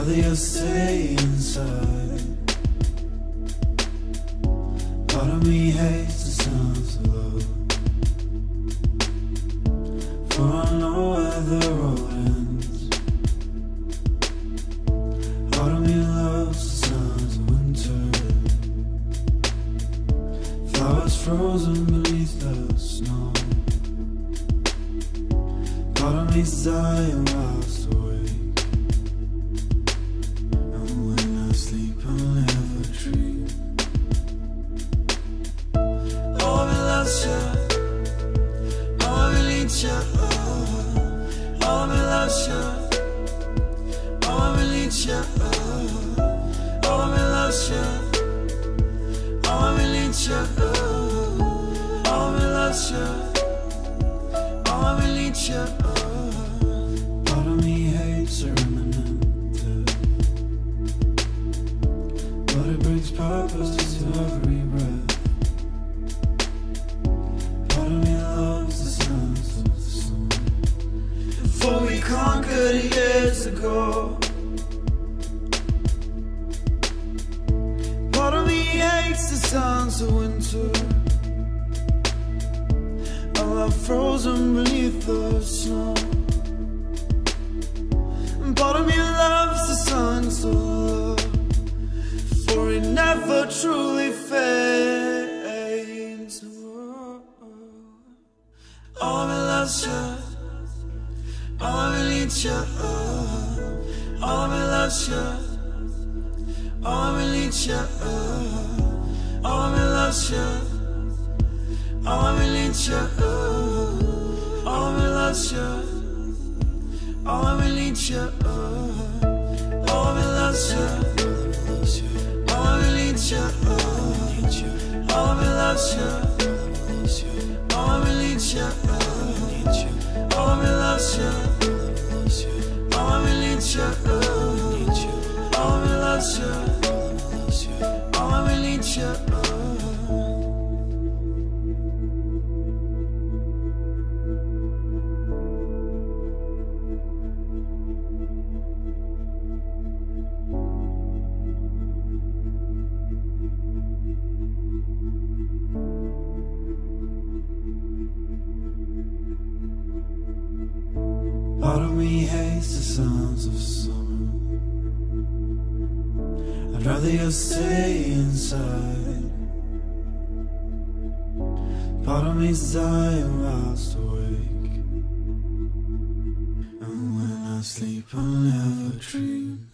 They'll stay inside. Part of me hates the sounds of love, for I know where the road ends. Part of me loves the sounds of winter, flowers frozen beneath the snow. Part of me's dying whilst awake. Part of me hates a remnant, but it brings purpose to every breath. Part of me loves the sounds of the sun, for we conquered years ago. Part of me hates the sounds of winter, frozen beneath the snow. Part of me loves the songs of love, for it never truly fades. All of me loves you, all of me needs you, all of me loves you, all of me needs you, all of me loves you. loves you. All of me needs you. All of me loves you. All of me needs you. All of me loves you. All of me needs you. All of me loves you. All of me needs you. All of me loves you. All of me needs you. All of me loves you. All of me needs you. Part of me hates the sounds of summer. I'd rather you stay inside. Part of me's dying whilst awake, and when I sleep I'll never dream